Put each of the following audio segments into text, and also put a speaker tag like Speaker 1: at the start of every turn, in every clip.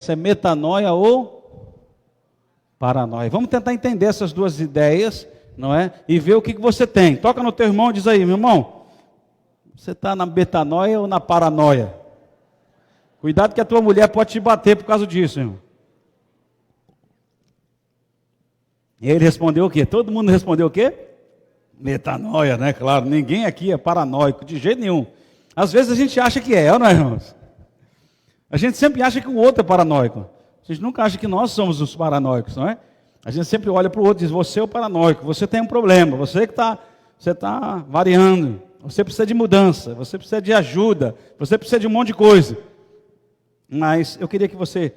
Speaker 1: Se é metanoia ou paranoia. Vamos tentar entender essas duas ideias, não é? E ver o que você tem. Toca no teu irmão e diz aí, meu irmão, você está na metanoia ou na paranoia? Cuidado que a tua mulher pode te bater por causa disso, irmão. E ele respondeu o quê? Todo mundo respondeu o quê? Metanoia, né? Claro, ninguém aqui é paranoico, de jeito nenhum. Às vezes a gente acha que é, não é, irmãos? A gente sempre acha que o outro é paranoico. A gente nunca acha que nós somos os paranoicos, não é? A gente sempre olha para o outro e diz, você é o paranoico, você tem um problema, você está variando, você precisa de mudança, você precisa de ajuda, você precisa de um monte de coisa. Mas eu queria que você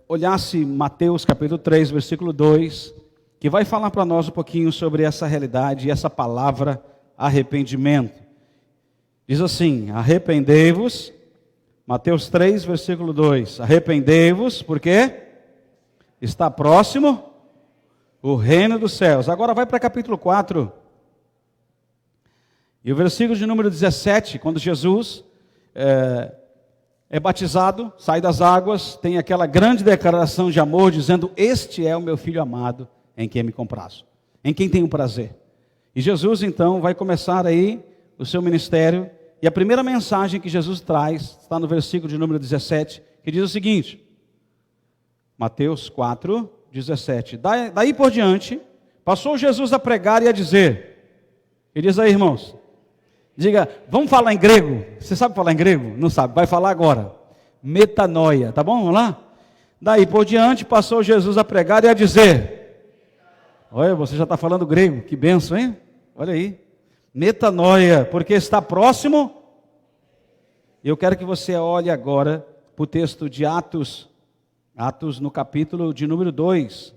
Speaker 1: olhasse Mateus capítulo 3, versículo 2, que vai falar para nós um pouquinho sobre essa realidade e essa palavra arrependimento. Diz assim, arrependei-vos, Mateus 3, versículo 2, arrependei-vos, porque está próximo o reino dos céus. Agora vai para capítulo 4, e o versículo de número 17, quando Jesus é batizado, sai das águas, tem aquela grande declaração de amor, dizendo, este é o meu filho amado, em quem me comprazo, em quem tenho prazer. E Jesus então vai começar aí o seu ministério, e a primeira mensagem que Jesus traz, está no versículo de número 17, que diz o seguinte, Mateus 4, 17, daí por diante, passou Jesus a pregar e a dizer, ele diz aí, irmãos, diga, vamos falar em grego, você sabe falar em grego? Não sabe, vai falar agora, metanoia, tá bom? Vamos lá? Daí por diante, passou Jesus a pregar e a dizer, olha, você já está falando grego, que bênção, hein? Olha aí, metanoia, porque está próximo. Eu quero que você olhe agora para o texto de Atos no capítulo de número 2.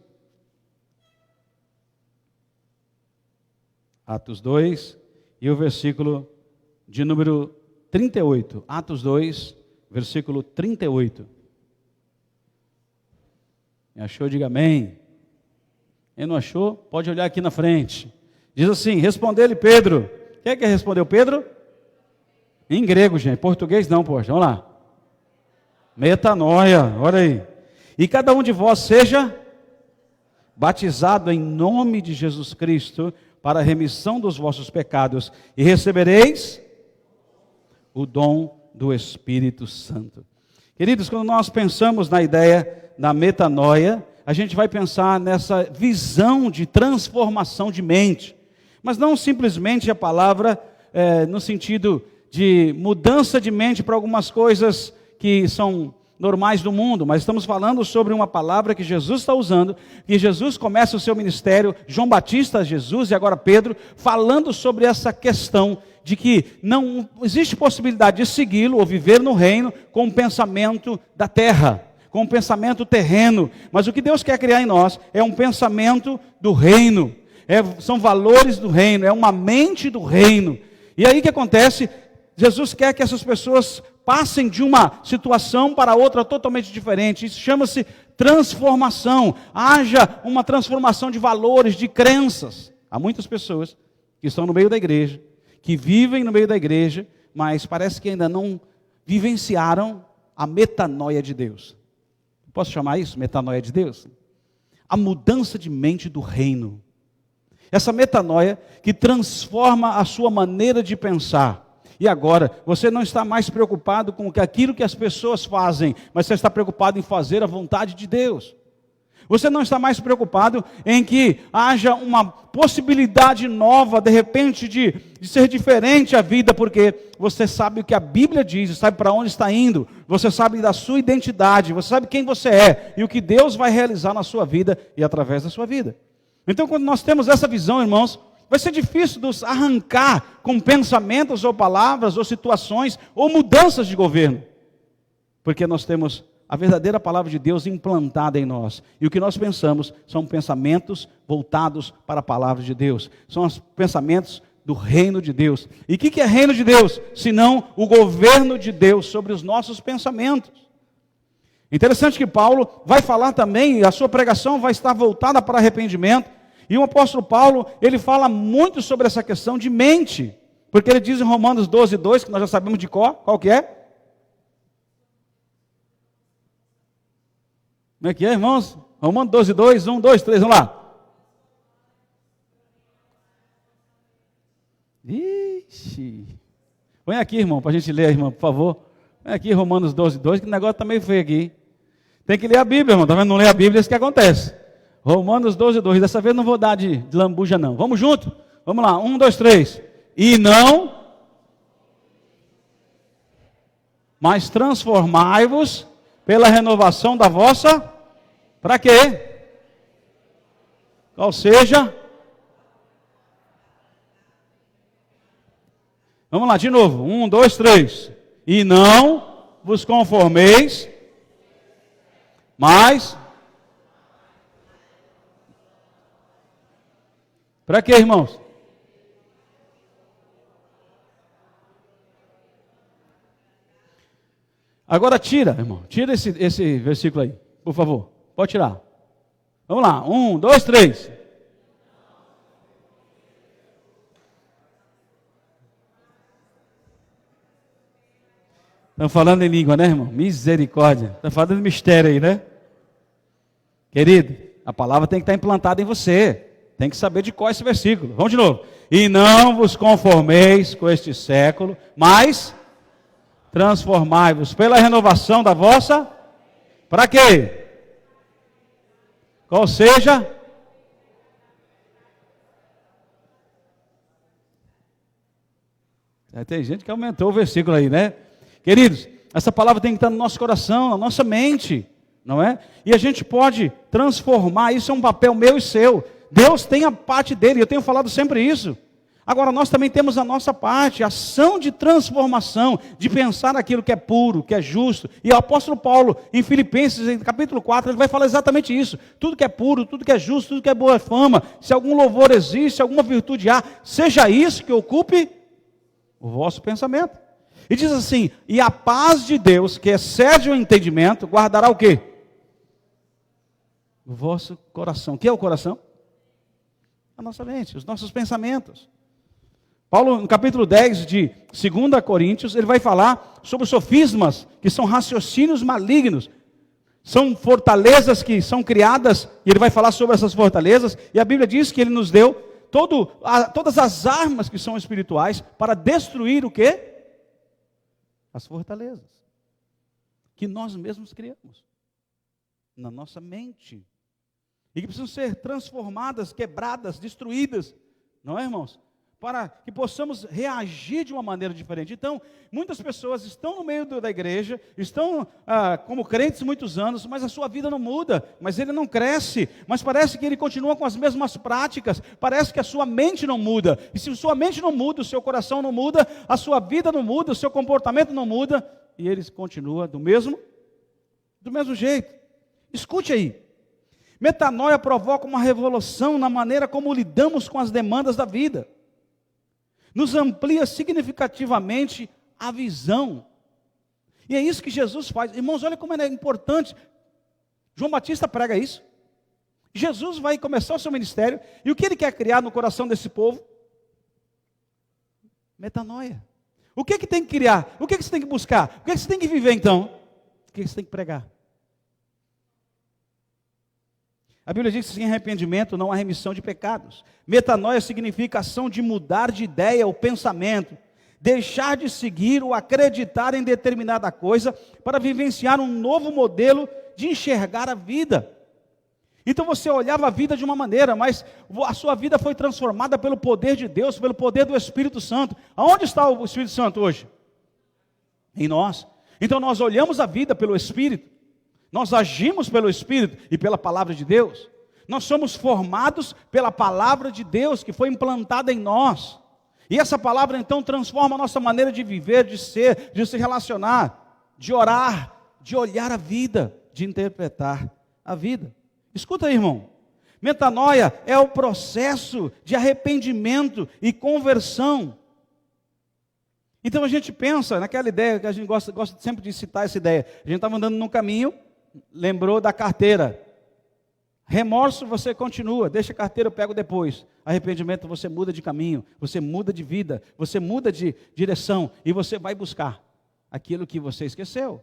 Speaker 1: Atos 2 e o versículo de número 38. Atos 2, versículo 38. Me achou? Diga amém. Quem não achou, pode olhar aqui na frente. Diz assim, respondeu-lhe Pedro. Quem é que respondeu Pedro? Em grego, gente. Português não, poxa. Vamos lá. Metanoia, olha aí. E cada um de vós seja batizado em nome de Jesus Cristo para a remissão dos vossos pecados e recebereis o dom do Espírito Santo. Queridos, quando nós pensamos na ideia da metanoia, a gente vai pensar nessa visão de transformação de mente. Mas não simplesmente a palavra no sentido de mudança de mente para algumas coisas que são normais do mundo, mas estamos falando sobre uma palavra que Jesus está usando, que Jesus começa o seu ministério, João Batista, Jesus e agora Pedro, falando sobre essa questão de que não existe possibilidade de segui-lo ou viver no reino com um pensamento da terra, com um pensamento terreno, mas o que Deus quer criar em nós é um pensamento do reino, são valores do reino, é uma mente do reino. E aí o que acontece? Jesus quer que essas pessoas passem de uma situação para outra totalmente diferente. Isso chama-se transformação. Haja uma transformação de valores, de crenças. Há muitas pessoas que estão no meio da igreja, que vivem no meio da igreja, mas parece que ainda não vivenciaram a metanoia de Deus. Posso chamar isso metanoia de Deus? A mudança de mente do reino. Essa metanoia que transforma a sua maneira de pensar. E agora, você não está mais preocupado com aquilo que as pessoas fazem, mas você está preocupado em fazer a vontade de Deus. Você não está mais preocupado em que haja uma possibilidade nova, de repente, de ser diferente a vida, porque você sabe o que a Bíblia diz, sabe para onde está indo, você sabe da sua identidade, você sabe quem você é, e o que Deus vai realizar na sua vida e através da sua vida. Então, quando nós temos essa visão, irmãos, vai ser difícil nos arrancar com pensamentos ou palavras ou situações ou mudanças de governo. Porque nós temos a verdadeira palavra de Deus implantada em nós. E o que nós pensamos são pensamentos voltados para a palavra de Deus. São os pensamentos do reino de Deus. E o que é reino de Deus? Senão o governo de Deus sobre os nossos pensamentos. Interessante que Paulo vai falar também, a sua pregação vai estar voltada para arrependimento. E o apóstolo Paulo, ele fala muito sobre essa questão de mente. Porque ele diz em Romanos 12, 2, que nós já sabemos de qual que é? Como é que é, irmãos? Romanos 12, 2, 1, 2, 3, vamos lá. Ixi. Põe aqui, irmão, para a gente ler, irmão, por favor. Põe aqui Romanos 12, 2, que o negócio está meio feio aqui. Tem que ler a Bíblia, irmão. Tá vendo? Não lê a Bíblia, é isso que acontece. Romanos 12, 2. Dessa vez não vou dar de lambuja, não. Vamos junto? Vamos lá. 1, 2, 3. E não, mas transformai-vos pela renovação da vossa. Para quê? Qual seja? Vamos lá, de novo. 1, 2, 3. E não vos conformeis, mas... Para quê, irmãos? Agora tira, irmão. Tira esse versículo aí, por favor. Pode tirar. Vamos lá. 1, 2, 3. Estão falando em língua, né, irmão? Misericórdia. Estão falando de mistério aí, né? Querido, a palavra tem que estar implantada em você. Tem que saber de qual é esse versículo. Vamos de novo. E não vos conformeis com este século, mas transformai-vos pela renovação da vossa. Para quê? Qual seja? Tem gente que aumentou o versículo aí, né? Queridos, essa palavra tem que estar no nosso coração, na nossa mente, não é? E a gente pode transformar, isso é um papel meu e seu. Deus tem a parte dele, eu tenho falado sempre isso. Agora nós também temos a nossa parte, a ação de transformação, de pensar aquilo que é puro, que é justo. E o apóstolo Paulo, em Filipenses, em capítulo 4, ele vai falar exatamente isso. Tudo que é puro, tudo que é justo, tudo que é boa fama, se algum louvor existe, se alguma virtude há, seja isso que ocupe o vosso pensamento. E diz assim, e a paz de Deus, que excede o entendimento, guardará o quê? O vosso coração. O que é o coração? A nossa mente, os nossos pensamentos. Paulo, no capítulo 10 de 2 Coríntios, ele vai falar sobre os sofismas, que são raciocínios malignos. São fortalezas que são criadas, e ele vai falar sobre essas fortalezas, e a Bíblia diz que ele nos deu todas as armas que são espirituais para destruir o quê? As fortalezas que nós mesmos criamos na nossa mente e que precisam ser transformadas, quebradas, destruídas, não é, irmãos? Para que possamos reagir de uma maneira diferente. Então, muitas pessoas estão no meio da igreja, estão como crentes muitos anos, mas a sua vida não muda, mas ele não cresce, mas parece que ele continua com as mesmas práticas, parece que a sua mente não muda, e se a sua mente não muda, o seu coração não muda, a sua vida não muda, o seu comportamento não muda, e ele continua do mesmo jeito. Escute aí, metanoia provoca uma revolução na maneira como lidamos com as demandas da vida. Nos amplia significativamente a visão. E é isso que Jesus faz. Irmãos, olha como é importante. João Batista prega isso. Jesus vai começar o seu ministério. E o que ele quer criar no coração desse povo? Metanoia. O que tem que criar? O que você tem que buscar? O que você tem que viver então? O que você tem que pregar? A Bíblia diz que sem arrependimento não há remissão de pecados. Metanoia significa ação de mudar de ideia o pensamento, deixar de seguir ou acreditar em determinada coisa para vivenciar um novo modelo de enxergar a vida. Então você olhava a vida de uma maneira, mas a sua vida foi transformada pelo poder de Deus, pelo poder do Espírito Santo. Aonde está o Espírito Santo hoje? Em nós. Então nós olhamos a vida pelo Espírito. Nós agimos pelo Espírito e pela palavra de Deus. Nós somos formados pela palavra de Deus que foi implantada em nós. E essa palavra então transforma a nossa maneira de viver, de ser, de se relacionar, de orar, de olhar a vida, de interpretar a vida. Escuta aí, irmão. Metanoia é o processo de arrependimento e conversão. Então a gente pensa naquela ideia, que a gente gosta sempre de citar essa ideia. A gente estava andando num caminho, lembrou da carteira. Remorso você continua, deixa a carteira, eu pego depois. Arrependimento você muda de caminho, você muda de vida, você muda de direção e você vai buscar aquilo que você esqueceu.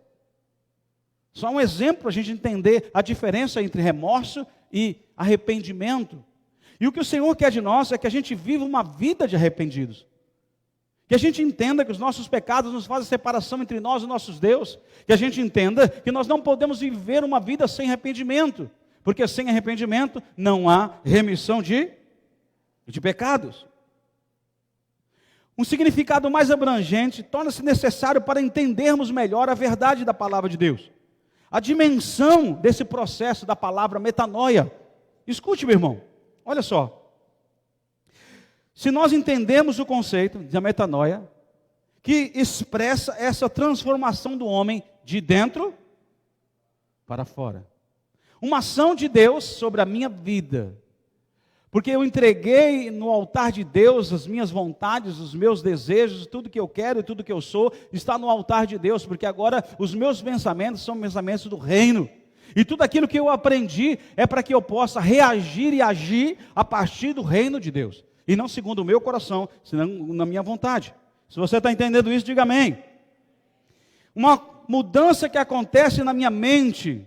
Speaker 1: Só um exemplo para a gente entender a diferença entre remorso e arrependimento. E o que o Senhor quer de nós é que a gente viva uma vida de arrependidos. Que a gente entenda que os nossos pecados nos fazem separação entre nós e nossos Deus. Que a gente entenda que nós não podemos viver uma vida sem arrependimento. Porque sem arrependimento não há remissão de pecados. Um significado mais abrangente torna-se necessário para entendermos melhor a verdade da palavra de Deus. A dimensão desse processo da palavra metanoia. Escute, meu irmão, olha só. Se nós entendemos o conceito da metanoia, que expressa essa transformação do homem de dentro para fora. Uma ação de Deus sobre a minha vida. Porque eu entreguei no altar de Deus as minhas vontades, os meus desejos, tudo que eu quero e tudo que eu sou, está no altar de Deus, porque agora os meus pensamentos são pensamentos do reino. E tudo aquilo que eu aprendi é para que eu possa reagir e agir a partir do reino de Deus. E não segundo o meu coração, senão na minha vontade. Se você está entendendo isso, diga amém. Uma mudança que acontece na minha mente,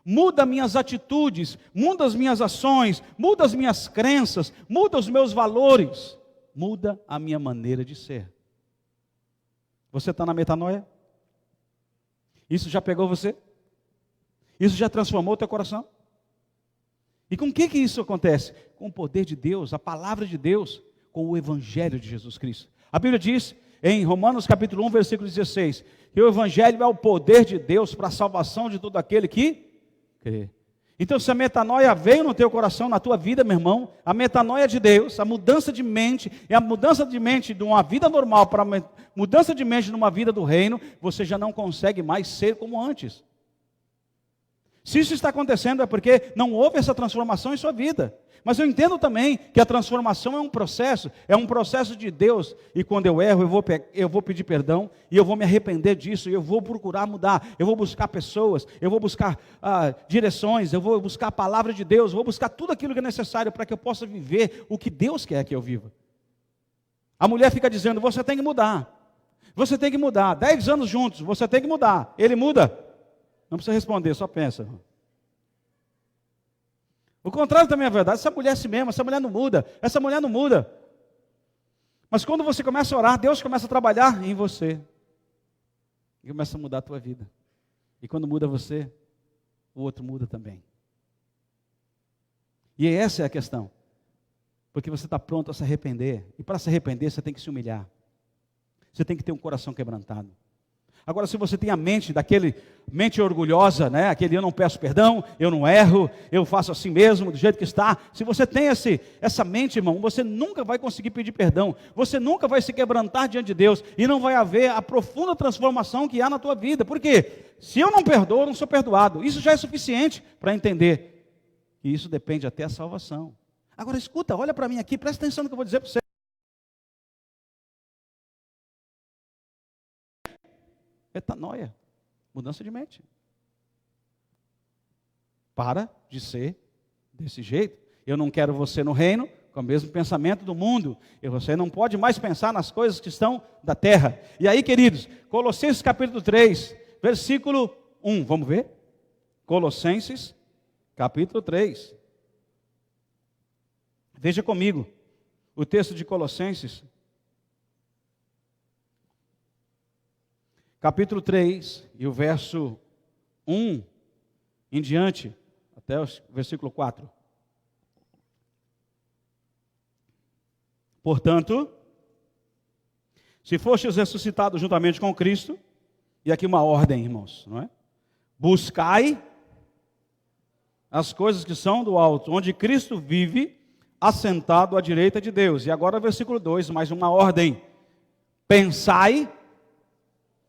Speaker 1: muda minhas atitudes, muda as minhas ações, muda as minhas crenças, muda os meus valores, muda a minha maneira de ser. Você está na metanoia? Isso já pegou você? Isso já transformou o teu coração? E com o que isso acontece? Com o poder de Deus, a palavra de Deus, com o evangelho de Jesus Cristo. A Bíblia diz em Romanos capítulo 1, versículo 16, que o evangelho é o poder de Deus para a salvação de todo aquele que crê. Então, se a metanoia veio no teu coração, na tua vida, meu irmão, a metanoia de Deus, a mudança de mente, é a mudança de mente de uma vida normal para a mudança de mente numa vida do reino, você já não consegue mais ser como antes. Se isso está acontecendo é porque não houve essa transformação em sua vida. Mas eu entendo também que a transformação é um processo de Deus. E quando eu erro, eu vou pedir perdão, e eu vou me arrepender disso, e eu vou procurar mudar. Eu vou buscar pessoas, eu vou buscar direções, eu vou buscar a palavra de Deus, eu vou buscar tudo aquilo que é necessário para que eu possa viver o que Deus quer que eu viva. A mulher fica dizendo, você tem que mudar. Você tem que mudar. 10 anos juntos, você tem que mudar. Ele muda? Não precisa responder, só pensa. O contrário também é verdade. Essa mulher é assim mesmo, essa mulher não muda. Essa mulher não muda. Mas quando você começa a orar, Deus começa a trabalhar em você. E começa a mudar a tua vida. E quando muda você, o outro muda também. E essa é a questão. Porque você está pronto a se arrepender. E para se arrepender, você tem que se humilhar. Você tem que ter um coração quebrantado. Agora, se você tem a mente mente orgulhosa, né? Aquele eu não peço perdão, eu não erro, eu faço assim mesmo, do jeito que está. Se você tem essa mente, irmão, você nunca vai conseguir pedir perdão. Você nunca vai se quebrantar diante de Deus. E não vai haver a profunda transformação que há na tua vida. Por quê? Se eu não perdoo, eu não sou perdoado. Isso já é suficiente para entender que isso depende até a salvação. Agora, escuta, olha para mim aqui, presta atenção no que eu vou dizer para você. Metanoia, mudança de mente. Para de ser desse jeito. Eu não quero você no reino com o mesmo pensamento do mundo. E você não pode mais pensar nas coisas que estão da terra. E aí, queridos, Colossenses capítulo 3, versículo 1, vamos ver? Colossenses capítulo 3. Veja comigo o texto de Colossenses. Capítulo 3, e o verso 1 em diante, até o versículo 4. Portanto, se fostes ressuscitados juntamente com Cristo, e aqui uma ordem, irmãos, não é? Buscai as coisas que são do alto, onde Cristo vive, assentado à direita de Deus. E agora o versículo 2, mais uma ordem. Pensai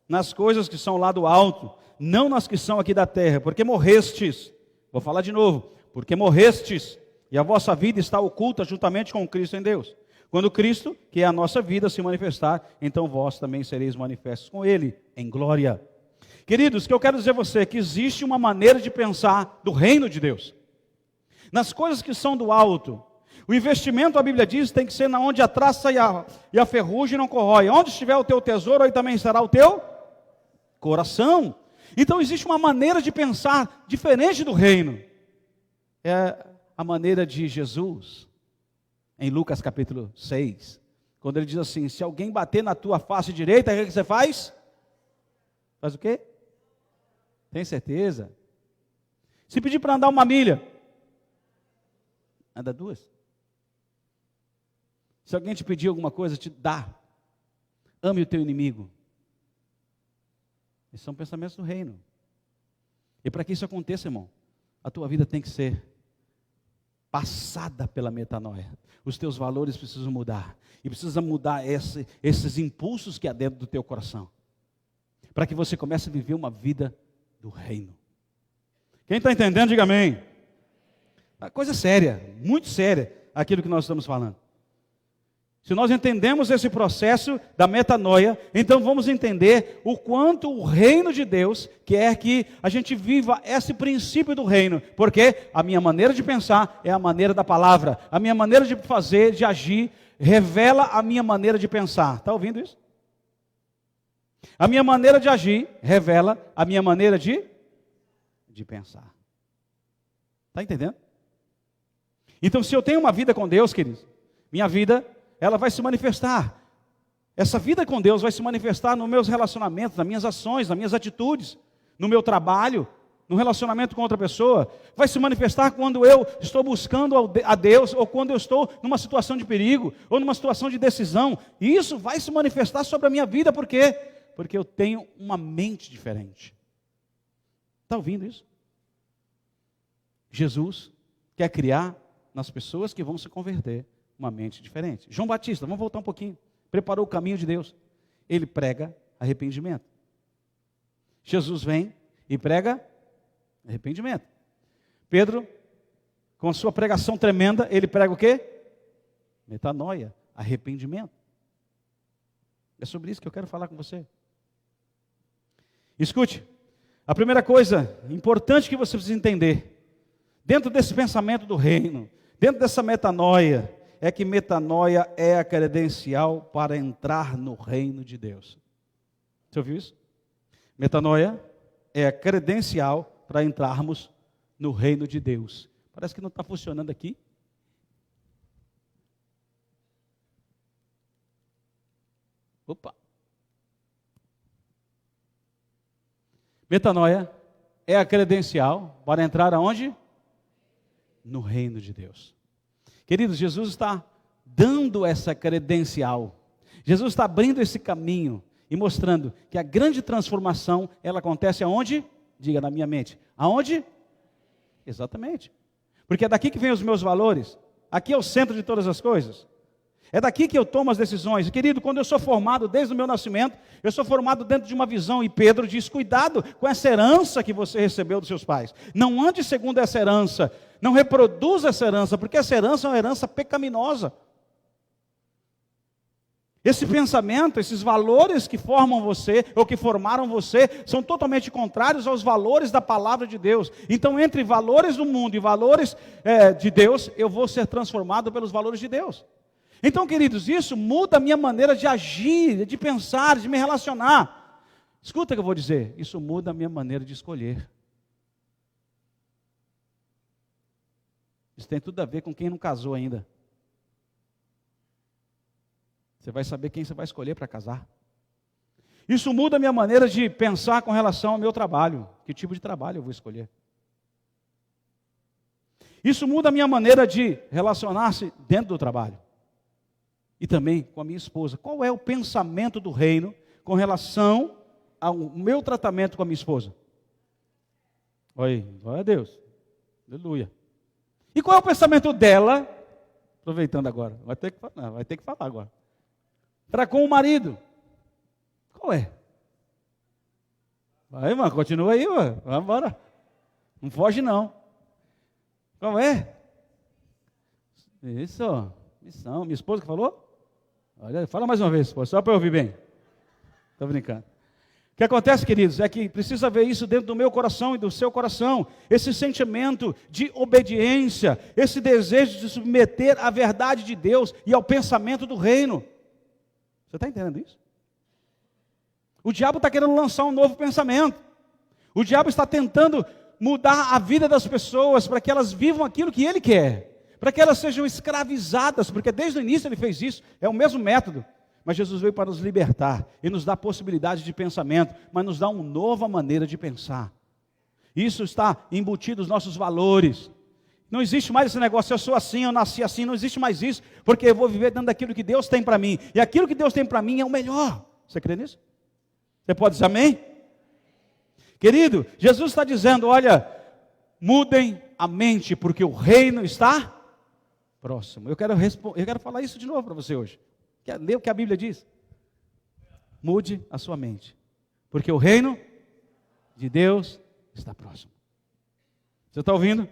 Speaker 1: nas coisas que são lá do alto, não nas que são aqui da terra, porque morrestes, vou falar de novo, porque morrestes, e a vossa vida está oculta juntamente com Cristo em Deus. Quando Cristo, que é a nossa vida, se manifestar, então vós também sereis manifestos com Ele, em glória. Queridos, o que eu quero dizer a você é que existe uma maneira de pensar do reino de Deus, nas coisas que são do alto. O investimento, a Bíblia diz, tem que ser na onde a traça e a ferrugem não corrói. Onde estiver o teu tesouro, aí também estará o teu coração. Então existe uma maneira de pensar diferente do reino. É a maneira de Jesus, em Lucas capítulo 6, quando ele diz assim: se alguém bater na tua face direita, o que você faz? Faz o quê? Tem certeza? Se pedir para andar 1 milha, anda 2. Se alguém te pedir alguma coisa, te dá. Ame o teu inimigo. Esses são pensamentos do reino. E para que isso aconteça, irmão, a tua vida tem que ser passada pela metanoia. Os teus valores precisam mudar. E precisa mudar esses impulsos que há dentro do teu coração. Para que você comece a viver uma vida do reino. Quem está entendendo, diga amém. Uma coisa séria, muito séria, aquilo que nós estamos falando. Se nós entendemos esse processo da metanoia, então vamos entender o quanto o reino de Deus quer que a gente viva esse princípio do reino. Porque a minha maneira de pensar é a maneira da palavra. A minha maneira de fazer, de agir, revela a minha maneira de pensar. Está ouvindo isso? A minha maneira de agir revela a minha maneira de pensar. Está entendendo? Então, se eu tenho uma vida com Deus, queridos, minha vida, ela vai se manifestar. Essa vida com Deus vai se manifestar nos meus relacionamentos, nas minhas ações, nas minhas atitudes, no meu trabalho, no relacionamento com outra pessoa. Vai se manifestar quando eu estou buscando a Deus, ou quando eu estou numa situação de perigo, ou numa situação de decisão. E isso vai se manifestar sobre a minha vida, por quê? Porque eu tenho uma mente diferente. Está ouvindo isso? Jesus quer criar nas pessoas que vão se converter uma mente diferente. João Batista, vamos voltar um pouquinho, preparou o caminho de Deus. Ele prega arrependimento. Jesus vem e prega arrependimento. Pedro, com a sua pregação tremenda, ele prega o quê? Metanoia, arrependimento. É sobre isso que eu quero falar com você. Escute, a primeira coisa importante que você precisa entender, dentro desse pensamento do reino, dentro dessa metanoia, é que metanoia é a credencial para entrar no reino de Deus. Você ouviu isso? Metanoia é a credencial para entrarmos no reino de Deus. Parece que não está funcionando aqui. Opa! Metanoia é a credencial para entrar aonde? No reino de Deus. Queridos, Jesus está dando essa credencial. Jesus está abrindo esse caminho e mostrando que a grande transformação, ela acontece aonde? Diga na minha mente. Aonde? Exatamente. Porque é daqui que vem os meus valores. Aqui é o centro de todas as coisas. É daqui que eu tomo as decisões. Querido, quando eu sou formado desde o meu nascimento, eu sou formado dentro de uma visão. E Pedro diz, cuidado com essa herança que você recebeu dos seus pais. Não ande segundo essa herança. Não reproduza essa herança, porque essa herança é uma herança pecaminosa. Esse pensamento, esses valores que formam você, ou que formaram você, são totalmente contrários aos valores da palavra de Deus. Então, entre valores do mundo e valores de Deus, eu vou ser transformado pelos valores de Deus. Então, queridos, isso muda a minha maneira de agir, de pensar, de me relacionar. Escuta o que eu vou dizer, isso muda a minha maneira de escolher. Isso tem tudo a ver com quem não casou ainda. Você vai saber quem você vai escolher para casar. Isso muda a minha maneira de pensar com relação ao meu trabalho. Que tipo de trabalho eu vou escolher? Isso muda a minha maneira de relacionar-se dentro do trabalho. E também com a minha esposa. Qual é o pensamento do reino com relação ao meu tratamento com a minha esposa? Oi, glória a Deus. Aleluia. E qual é o pensamento dela? Aproveitando agora, vai ter que falar agora. Para com o marido. Qual é? Vai, irmão, continua aí, mano. Vamos embora. Não foge, não. Qual é? Isso, missão. Minha esposa que falou? Olha, fala mais uma vez, só para eu ouvir bem. Estou brincando. O que acontece, queridos, é que precisa ver isso dentro do meu coração e do seu coração. Esse sentimento de obediência, esse desejo de submeter à verdade de Deus e ao pensamento do reino. Você está entendendo isso? O diabo está querendo lançar um novo pensamento. O diabo está tentando mudar a vida das pessoas para que elas vivam aquilo que ele quer, para que elas sejam escravizadas, porque desde o início ele fez isso, é o mesmo método. Mas Jesus veio para nos libertar e nos dar possibilidade de pensamento, mas nos dá uma nova maneira de pensar. Isso está embutido nos nossos valores. Não existe mais esse negócio, eu sou assim, eu nasci assim, não existe mais isso, porque eu vou viver dentro daquilo que Deus tem para mim, e aquilo que Deus tem para mim é o melhor. Você crê nisso? Você pode dizer amém? Querido, Jesus está dizendo, olha, mudem a mente, porque o reino está próximo. Eu quero falar isso de novo para você hoje. Quer ler o que a Bíblia diz? Mude a sua mente, porque o reino de Deus está próximo. Você está ouvindo?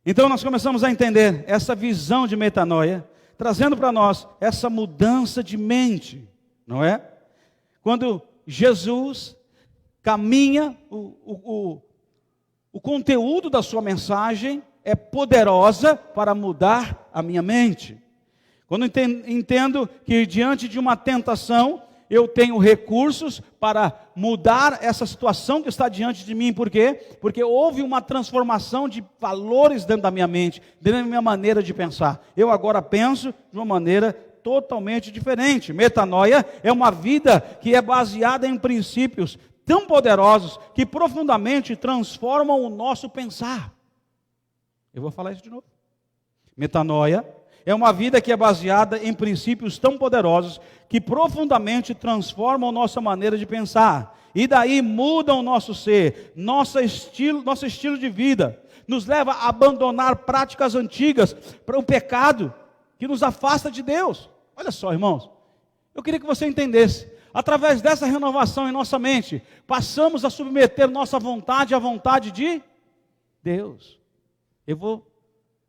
Speaker 1: Então nós começamos a entender essa visão de metanoia, trazendo para nós essa mudança de mente, não é? Quando Jesus caminha, o conteúdo da sua mensagem é poderosa para mudar a minha mente. Quando entendo que diante de uma tentação, eu tenho recursos para mudar essa situação que está diante de mim. Por quê? Porque houve uma transformação de valores dentro da minha mente, dentro da minha maneira de pensar. Eu agora penso de uma maneira totalmente diferente. Metanoia é uma vida que é baseada em princípios tão poderosos que profundamente transformam o nosso pensar. Eu vou falar isso de novo. Metanoia é uma vida que é baseada em princípios tão poderosos que profundamente transformam a nossa maneira de pensar. E daí mudam o nosso ser, nosso estilo de vida. Nos leva a abandonar práticas antigas para o pecado que nos afasta de Deus. Olha só, irmãos. Eu queria que você entendesse. Através dessa renovação em nossa mente, passamos a submeter nossa vontade à vontade de Deus. Eu vou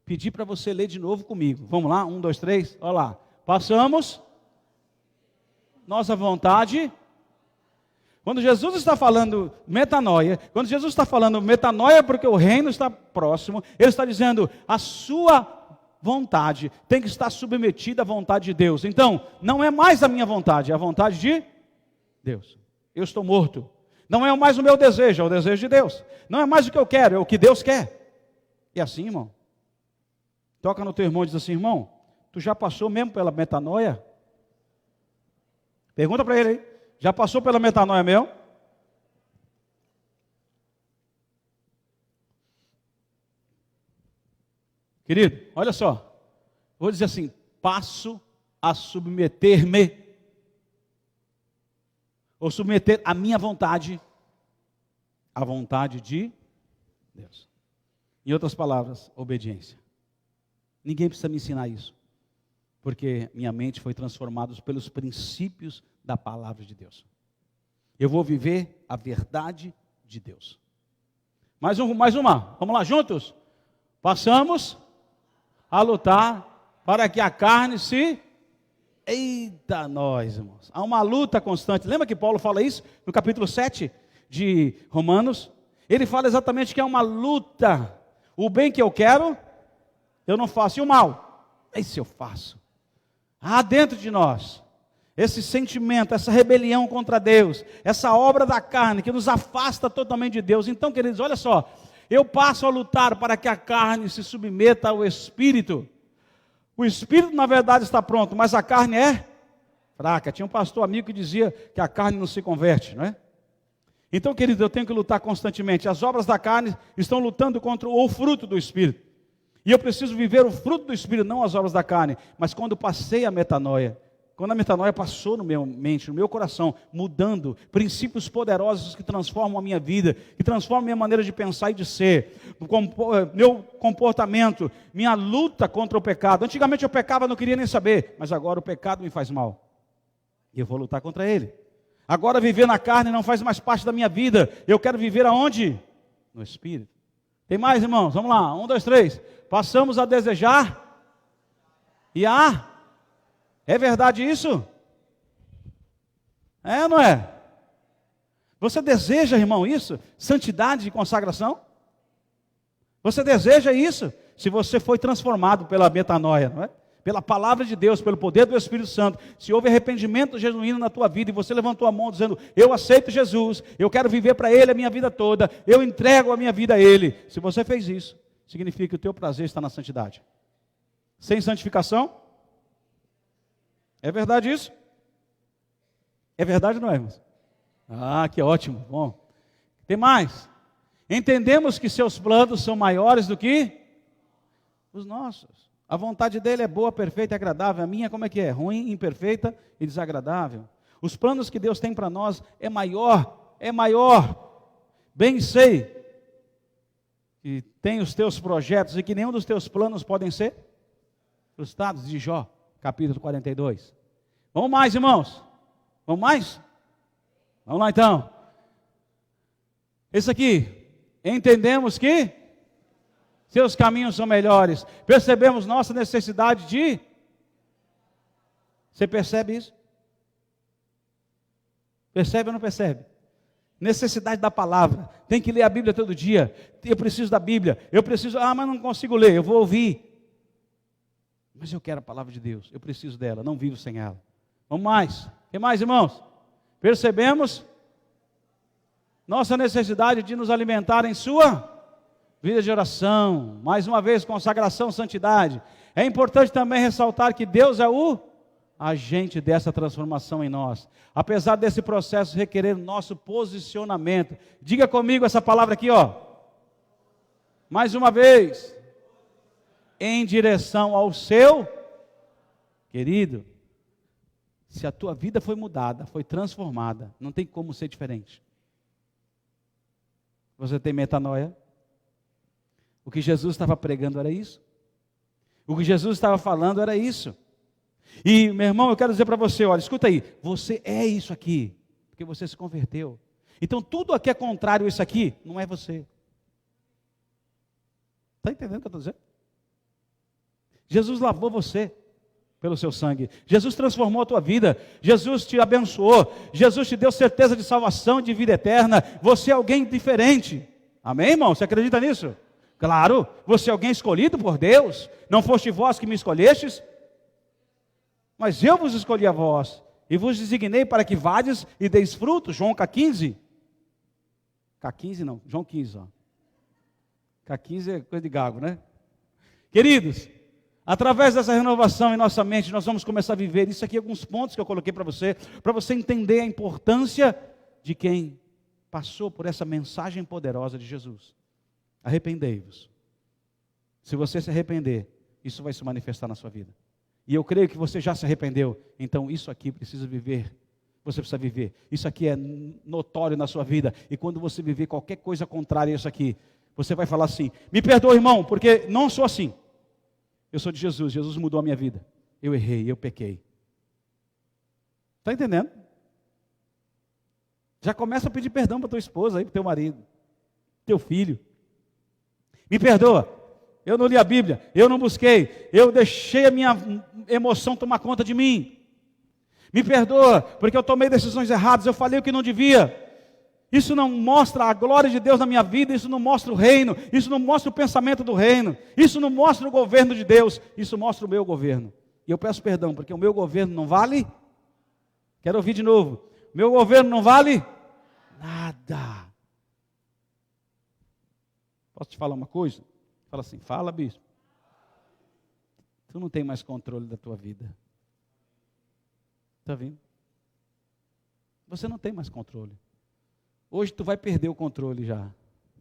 Speaker 1: pedir para você ler de novo comigo. Vamos lá? 1, 2, 3. Olha lá. Passamos nossa vontade. Quando Jesus está falando metanoia, quando Jesus está falando metanoia porque o reino está próximo, Ele está dizendo a sua vontade tem que estar submetida à vontade de Deus. Então, não é mais a minha vontade, é a vontade de Deus. Eu estou morto. Não é mais o meu desejo, é o desejo de Deus. Não é mais o que eu quero, é o que Deus quer. E assim, irmão, toca no teu irmão e diz assim, irmão, tu já passou mesmo pela metanoia? Pergunta para ele aí, já passou pela metanoia mesmo? Querido, olha só, vou dizer assim, passo a submeter-me, ou submeter a minha vontade, à vontade de Deus. Em outras palavras, obediência. Ninguém precisa me ensinar isso, porque minha mente foi transformada pelos princípios da palavra de Deus. Eu vou viver a verdade de Deus. Mais uma, vamos lá juntos? Passamos a lutar para que a carne se... Eita nós, irmãos, há uma luta constante. Lembra que Paulo fala isso no capítulo 7 de Romanos? Ele fala exatamente que é uma luta. O bem que eu quero, eu não faço, e o mal, esse eu faço. Há dentro de nós esse sentimento, essa rebelião contra Deus, essa obra da carne que nos afasta totalmente de Deus. Então, queridos, olha só, eu passo a lutar para que a carne se submeta ao Espírito. O Espírito, na verdade, está pronto, mas a carne é fraca. Tinha um pastor amigo que dizia que a carne não se converte, não é? Então, querido, eu tenho que lutar constantemente. As obras da carne estão lutando contra o fruto do Espírito. E eu preciso viver o fruto do Espírito, não as obras da carne. Mas quando passei a metanoia, quando a metanoia passou no meu mente, no meu coração, mudando princípios poderosos que transformam a minha vida, que transformam a minha maneira de pensar e de ser, meu comportamento, minha luta contra o pecado. Antigamente eu pecava, não queria nem saber, mas agora o pecado me faz mal. E eu vou lutar contra ele. Agora viver na carne não faz mais parte da minha vida. Eu quero viver aonde? No Espírito. Tem mais, irmãos? Vamos lá. 1, 2, 3. Passamos a desejar e a... É verdade isso? É ou não é? Você deseja, irmão, isso? Santidade e consagração? Você deseja isso? Se você foi transformado pela metanoia, não é? pela palavra de Deus, pelo poder do Espírito Santo, se houve arrependimento genuíno na tua vida e você levantou a mão dizendo, eu aceito Jesus, eu quero viver para Ele a minha vida toda, eu entrego a minha vida a Ele. Se você fez isso, significa que o teu prazer está na santidade. Sem santificação? É verdade isso? É verdade ou não é, irmãos? Ah, que ótimo, bom. Tem mais. Entendemos que seus planos são maiores do que os nossos. A vontade dele é boa, perfeita e agradável. A minha como é que é? Ruim, imperfeita e desagradável. Os planos que Deus tem para nós é maior, é maior. Bem sei que tem os teus projetos e que nenhum dos teus planos podem ser frustrados, de Jó, capítulo 42. Vamos mais, irmãos? Vamos mais? Vamos lá então. Esse aqui. Entendemos que seus caminhos são melhores. Percebemos nossa necessidade de... Você percebe isso? Percebe ou não percebe? Necessidade da palavra. Tem que ler a Bíblia todo dia. Eu preciso da Bíblia. Eu preciso... mas não consigo ler. Eu vou ouvir. Mas eu quero a palavra de Deus. Eu preciso dela. Não vivo sem ela. Vamos mais. O que mais, irmãos? Percebemos nossa necessidade de nos alimentar em sua vida de oração. Mais uma vez, consagração, santidade. É importante também ressaltar que Deus é o agente dessa transformação em nós. Apesar desse processo requerer nosso posicionamento. Diga comigo essa palavra aqui, ó. Mais uma vez. Em direção ao seu querido. Se a tua vida foi mudada, foi transformada, não tem como ser diferente. Você tem metanoia? O que Jesus estava pregando era isso. O que Jesus estava falando era isso. E, meu irmão, eu quero dizer para você, olha, escuta aí, você é isso aqui, porque você se converteu. Então, tudo aqui é contrário a isso aqui, não é você. Está entendendo o que eu estou dizendo? Jesus lavou você pelo seu sangue. Jesus transformou a tua vida. Jesus te abençoou. Jesus te deu certeza de salvação, de vida eterna. Você é alguém diferente. Amém, irmão? Você acredita nisso? Claro. Você é alguém escolhido por Deus. Não foste vós que me escolhestes, mas eu vos escolhi a vós. E vos designei para que vades e deis frutos. João 15. K15 não, João 15. Ó. K15 é coisa de gago, né? Queridos, através dessa renovação em nossa mente, nós vamos começar a viver isso aqui, alguns pontos que eu coloquei para você entender a importância de quem passou por essa mensagem poderosa de Jesus. Arrependei-vos. Se você se arrepender, isso vai se manifestar na sua vida. E eu creio que você já se arrependeu, então isso aqui precisa viver. Você precisa viver. Isso aqui é notório na sua vida. E quando você viver qualquer coisa contrária a isso aqui, você vai falar assim, me perdoa, irmão, porque não sou assim. Eu sou de Jesus, Jesus mudou a minha vida. Eu errei, eu pequei. Está entendendo? Já começa a pedir perdão para tua esposa, aí, para teu marido, teu filho. Me perdoa, eu não li a Bíblia, eu não busquei, eu deixei a minha emoção tomar conta de mim. Me perdoa, porque eu tomei decisões erradas, eu falei o que não devia. Isso não mostra a glória de Deus na minha vida, isso não mostra o reino, isso não mostra o pensamento do reino, isso não mostra o governo de Deus, isso mostra o meu governo. E eu peço perdão, porque o meu governo não vale, quero ouvir de novo, meu governo não vale nada. Posso te falar uma coisa? Fala assim, fala, bispo. Tu não tem mais controle da tua vida. Está vendo? Você não tem mais controle. Hoje tu vai perder o controle já.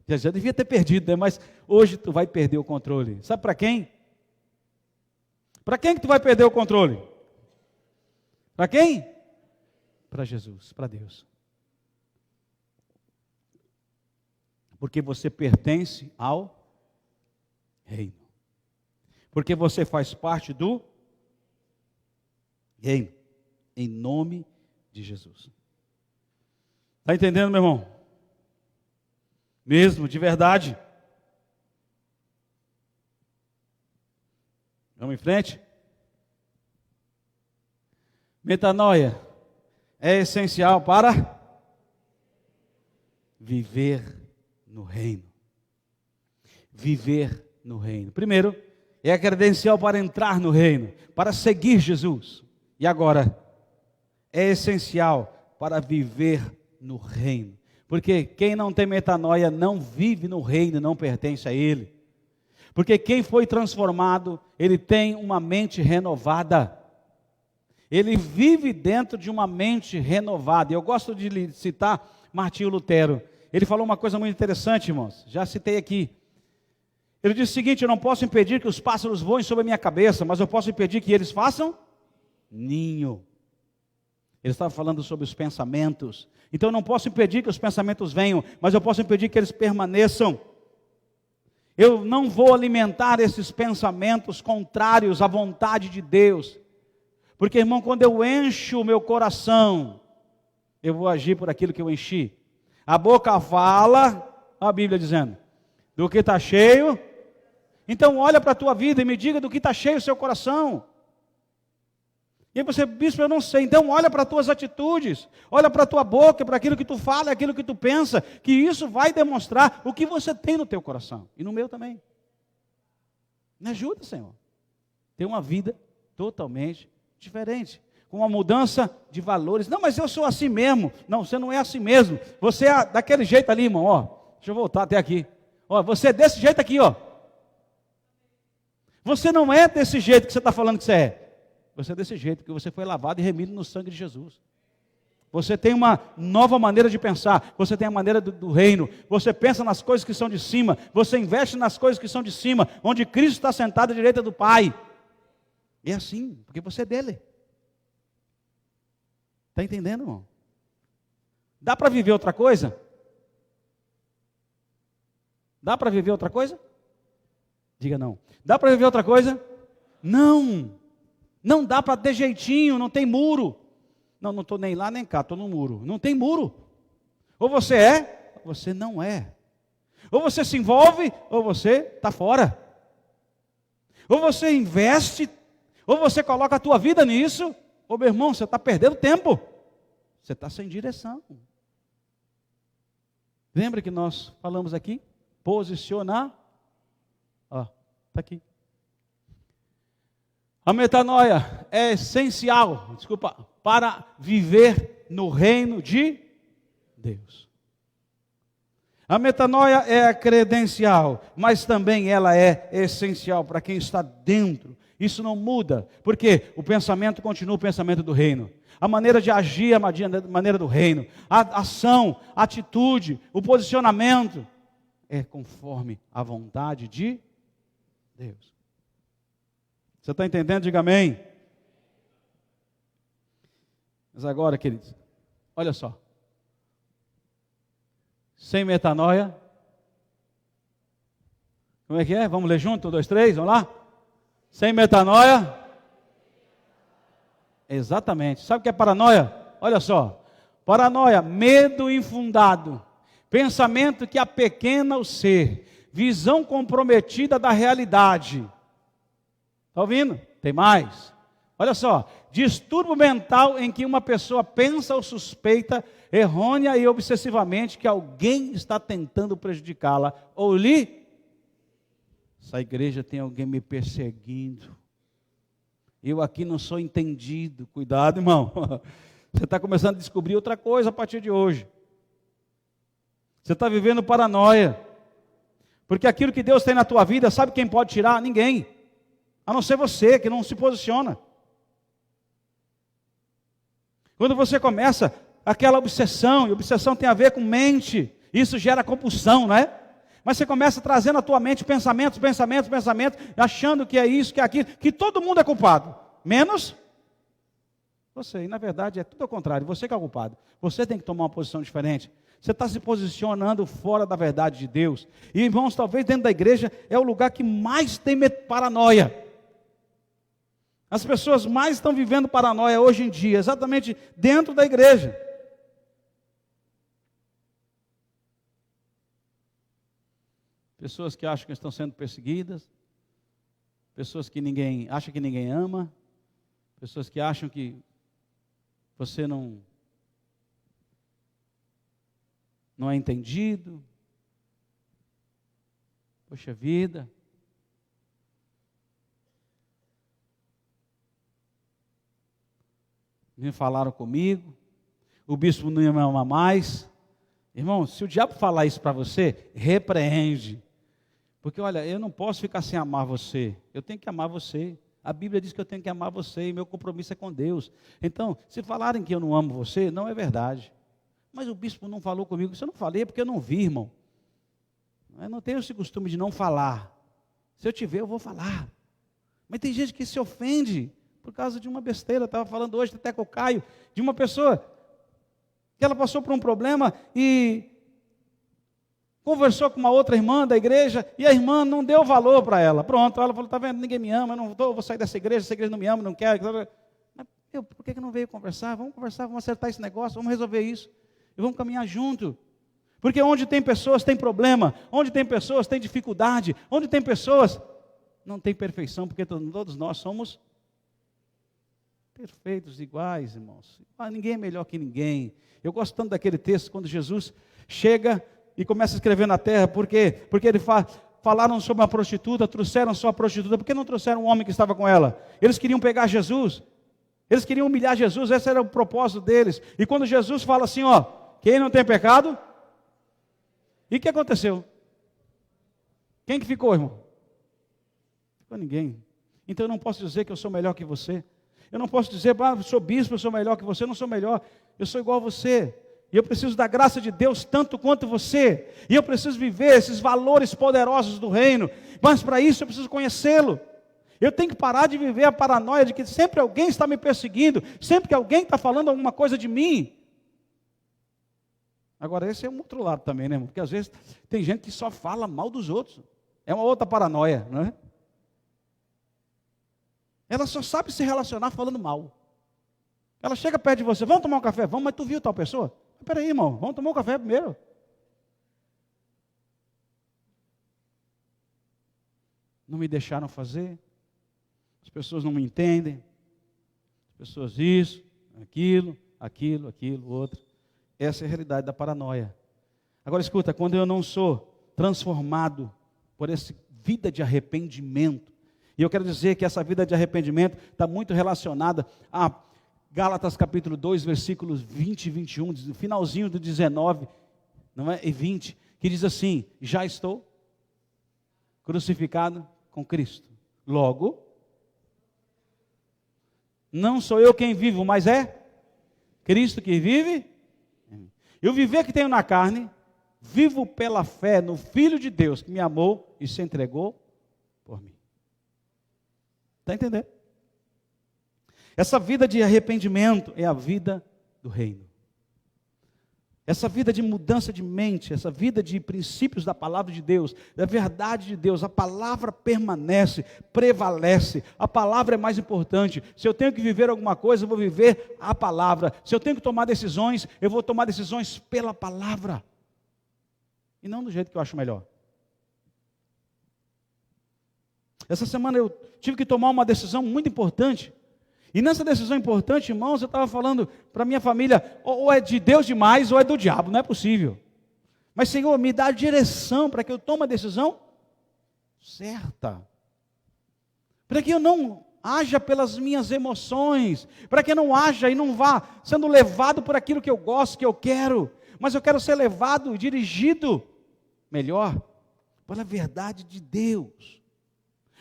Speaker 1: Já devia ter perdido, né? Mas hoje tu vai perder o controle. Sabe para quem? Para quem que tu vai perder o controle? Para quem? Para Jesus, para Deus. Porque você pertence ao reino. Porque você faz parte do reino. Em nome de Jesus. Está entendendo, meu irmão? Mesmo, de verdade. Vamos em frente? Metanoia é essencial para viver no reino. Viver no reino. Primeiro, é a credencial para entrar no reino, para seguir Jesus. E agora, é essencial para viver no reino. Porque quem não tem metanoia não vive no reino, não pertence a ele. Porque quem foi transformado, ele tem uma mente renovada. Ele vive dentro de uma mente renovada. Eu gosto de citar Martinho Lutero. Ele falou uma coisa muito interessante, irmãos. Já citei aqui. Ele disse o seguinte: eu não posso impedir que os pássaros voem sobre a minha cabeça, mas eu posso impedir que eles façam ninho. Ele estava falando sobre os pensamentos. Então eu não posso impedir que os pensamentos venham, mas eu posso impedir que eles permaneçam. Eu não vou alimentar esses pensamentos contrários à vontade de Deus. Porque, irmão, quando eu encho o meu coração, eu vou agir por aquilo que eu enchi. A boca fala, a Bíblia dizendo, do que está cheio. Então olha para a tua vida e me diga do que está cheio o seu coração. E aí você, bispo, eu não sei. Então olha para as tuas atitudes, olha para a tua boca, para aquilo que tu fala, aquilo que tu pensa, que isso vai demonstrar o que você tem no teu coração. E no meu também. Me ajuda, Senhor. Ter uma vida totalmente diferente, com uma mudança de valores. Não, mas eu sou assim mesmo. Não, você não é assim mesmo. Você é daquele jeito ali, irmão, ó. Deixa eu voltar até aqui. Ó, você é desse jeito aqui, ó. Você não é desse jeito que você está falando que você é. Você é desse jeito, porque você foi lavado e remido no sangue de Jesus. Você tem uma nova maneira de pensar. Você tem a maneira do reino. Você pensa nas coisas que são de cima. Você investe nas coisas que são de cima, onde Cristo está sentado à direita do Pai. É assim, porque você é dele. Está entendendo, irmão? Dá para viver outra coisa? Dá para viver outra coisa? Diga não. Dá para viver outra coisa? Não. Não dá para ter jeitinho, não tem muro. Não estou nem lá nem cá, estou no muro. Não tem muro. Ou você é, ou você não é. Ou você se envolve, ou você está fora. Ou você investe, ou você coloca a tua vida nisso, ou meu irmão, você está perdendo tempo. Você está sem direção. Lembra que nós falamos aqui? Posicionar. Ó, está aqui. A metanoia é essencial, para viver no reino de Deus. A metanoia é a credencial, mas também ela é essencial para quem está dentro. Isso não muda, porque o pensamento continua o pensamento do reino. A maneira de agir é a maneira do reino. A ação, a atitude, o posicionamento é conforme a vontade de Deus. Você está entendendo? Diga amém. Mas agora, queridos, olha só. Sem metanoia. Como é que é? Vamos ler junto? 1, 2, 3, vamos lá? Sem metanoia. Exatamente. Sabe o que é paranoia? Olha só. Paranoia, medo infundado. Pensamento que apequena o ser. Visão comprometida da realidade. Está ouvindo? Tem mais. Olha só. Distúrbio mental em que uma pessoa pensa ou suspeita errônea e obsessivamente que alguém está tentando prejudicá-la ou lhe... Essa igreja tem alguém me perseguindo. Eu aqui não sou entendido. Cuidado, irmão. Você está começando a descobrir outra coisa a partir de hoje. Você está vivendo paranoia. Porque aquilo que Deus tem na tua vida, sabe quem pode tirar? Ninguém. A não ser você, que não se posiciona. Quando você começa aquela obsessão, e obsessão tem a ver com mente, isso gera compulsão, não é? Mas você começa trazendo à tua mente pensamentos, achando que é isso, que é aquilo, que todo mundo é culpado, menos você. E na verdade é tudo ao contrário, você que é o culpado. Você tem que tomar uma posição diferente. Você está se posicionando fora da verdade de Deus. E irmãos, talvez dentro da igreja é o lugar que mais tem paranoia. As pessoas mais estão vivendo paranoia hoje em dia, exatamente dentro da igreja. Pessoas que acham que estão sendo perseguidas, pessoas que acham que ninguém ama, pessoas que acham que você não é entendido. Poxa vida. me falaram comigo, o bispo não ia me amar mais. Irmão, se o diabo falar isso para você, repreende. Porque olha, eu não posso ficar sem amar você, eu tenho que amar você. A Bíblia diz que eu tenho que amar você e meu compromisso é com Deus. Então, se falarem que eu não amo você, não é verdade. Mas o bispo não falou comigo, se eu não falei é porque eu não vi, irmão. Eu não tenho esse costume de não falar. Se eu te ver, eu vou falar. Mas tem gente que se ofende por causa de uma besteira. Eu estava falando hoje até com o Caio, de uma pessoa que ela passou por um problema e conversou com uma outra irmã da igreja e a irmã não deu valor para ela. Pronto, ela falou, está vendo, ninguém me ama, eu vou sair dessa igreja, essa igreja não me ama, não quer. Mas, por que não veio conversar? Vamos conversar, vamos acertar esse negócio, vamos resolver isso. E vamos caminhar junto. Porque onde tem pessoas tem problema, onde tem pessoas tem dificuldade, onde tem pessoas não tem perfeição, porque todos nós somos perfeitos, iguais, irmãos. Ninguém é melhor que ninguém. Eu gosto tanto daquele texto, quando Jesus chega e começa a escrever na terra, por quê? Porque ele falaram sobre uma prostituta, trouxeram só a prostituta, por que não trouxeram um homem que estava com ela? Eles queriam pegar Jesus, eles queriam humilhar Jesus, esse era o propósito deles. E quando Jesus fala assim, ó, quem não tem pecado? E o que aconteceu? Quem que ficou, irmão? Ficou ninguém. Então eu não posso dizer que eu sou melhor que você. Eu não posso dizer, eu sou bispo, eu sou melhor que você. Eu não sou melhor, eu sou igual a você. E eu preciso da graça de Deus tanto quanto você. E eu preciso viver esses valores poderosos do reino. Mas para isso eu preciso conhecê-lo. Eu tenho que parar de viver a paranoia de que sempre alguém está me perseguindo. Sempre que alguém está falando alguma coisa de mim. Agora esse é um outro lado também, né, irmão? Porque às vezes tem gente que só fala mal dos outros. É uma outra paranoia, não é? Ela só sabe se relacionar falando mal. Ela chega perto de você, vamos tomar um café? Vamos, mas tu viu tal pessoa? Espera aí, irmão, vamos tomar um café primeiro. Não me deixaram fazer, as pessoas não me entendem, as pessoas isso, aquilo, outro. Essa é a realidade da paranoia. Agora escuta, quando eu não sou transformado por essa vida de arrependimento, e eu quero dizer que essa vida de arrependimento está muito relacionada a Gálatas capítulo 2, versículos 20 e 21, no finalzinho do 19 não é? E 20, que diz assim, já estou crucificado com Cristo. Logo, não sou eu quem vivo, mas é Cristo que vive. E o viver que tenho na carne, vivo pela fé no Filho de Deus, que me amou e se entregou por mim. Está entendendo? Essa vida de arrependimento é a vida do reino. Essa vida de mudança de mente, essa vida de princípios da palavra de Deus, da verdade de Deus, a palavra permanece, prevalece, a palavra é mais importante. Se eu tenho que viver alguma coisa, eu vou viver a palavra. Se eu tenho que tomar decisões, eu vou tomar decisões pela palavra. E não do jeito que eu acho melhor. Essa semana eu tive que tomar uma decisão muito importante. E nessa decisão importante, irmãos, eu estava falando para a minha família, ou é de Deus demais, ou é do diabo, não é possível. Mas, Senhor, me dá direção para que eu tome a decisão certa. Para que eu não haja pelas minhas emoções, para que eu não haja e não vá sendo levado por aquilo que eu gosto, que eu quero, mas eu quero ser levado e dirigido, melhor, pela verdade de Deus.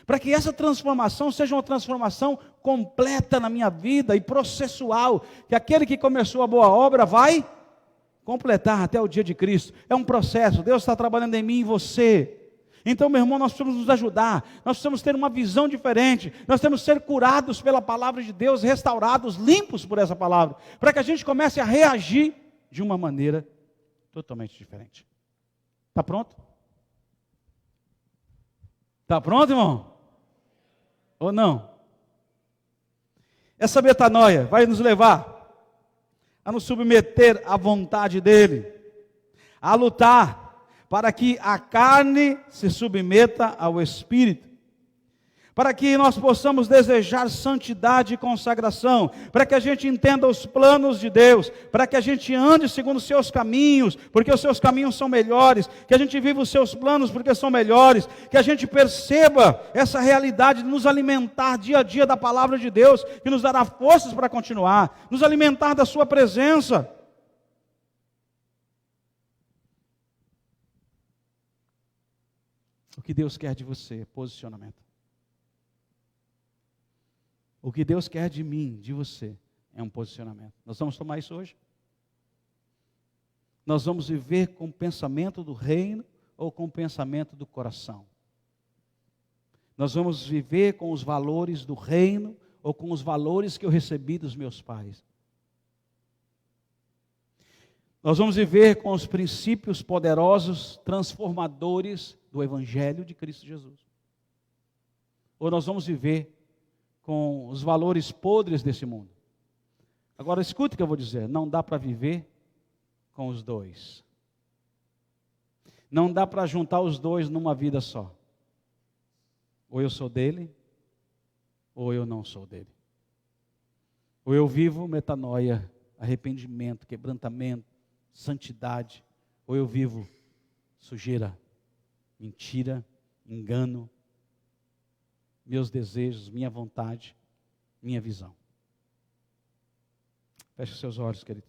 Speaker 1: Para que essa transformação seja uma transformação completa na minha vida e processual, que aquele que começou a boa obra vai completar até o dia de Cristo. É um processo, Deus está trabalhando em mim e em você. Então, meu irmão, nós precisamos nos ajudar, nós precisamos ter uma visão diferente, nós temos que ser curados pela palavra de Deus, restaurados, limpos por essa palavra, para que a gente comece a reagir de uma maneira totalmente diferente. Está pronto? Está pronto, irmão? Ou não? Essa metanoia vai nos levar a nos submeter à vontade dele, a lutar para que a carne se submeta ao Espírito, para que nós possamos desejar santidade e consagração, para que a gente entenda os planos de Deus, para que a gente ande segundo os seus caminhos, porque os seus caminhos são melhores, que a gente viva os seus planos porque são melhores, que a gente perceba essa realidade de nos alimentar dia a dia da palavra de Deus, que nos dará forças para continuar, nos alimentar da sua presença. O que Deus quer de você, posicionamento. O que Deus quer de mim, de você, é um posicionamento. Nós vamos tomar isso hoje? Nós vamos viver com o pensamento do reino ou com o pensamento do coração? Nós vamos viver com os valores do reino ou com os valores que eu recebi dos meus pais? Nós vamos viver com os princípios poderosos, transformadores do Evangelho de Cristo Jesus? Ou nós vamos viver com os valores podres desse mundo? Agora escute o que eu vou dizer, não dá para viver com os dois. Não dá para juntar os dois numa vida só. Ou eu sou dele, ou eu não sou dele. Ou eu vivo metanoia, arrependimento, quebrantamento, santidade, ou eu vivo sujeira, mentira, engano, meus desejos, minha vontade, minha visão. Feche os seus olhos, querido.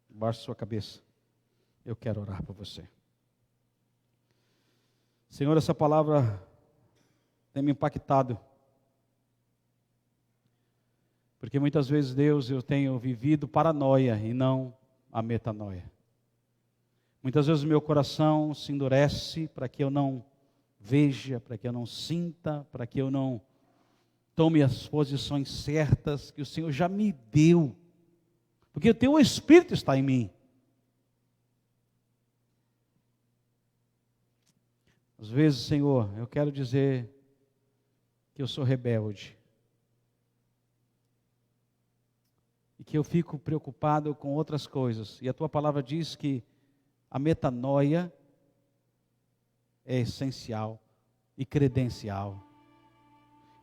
Speaker 1: Baixe sua cabeça. Eu quero orar por você. Senhor, essa palavra tem me impactado. Porque muitas vezes, Deus, eu tenho vivido paranoia e não a metanoia. Muitas vezes o meu coração se endurece para que eu não veja, para que eu não sinta, para que eu não tome as posições certas que o Senhor já me deu. Porque o teu Espírito está em mim. Às vezes, Senhor, eu quero dizer que eu sou rebelde. E que eu fico preocupado com outras coisas. E a tua palavra diz que a metanoia é essencial e credencial.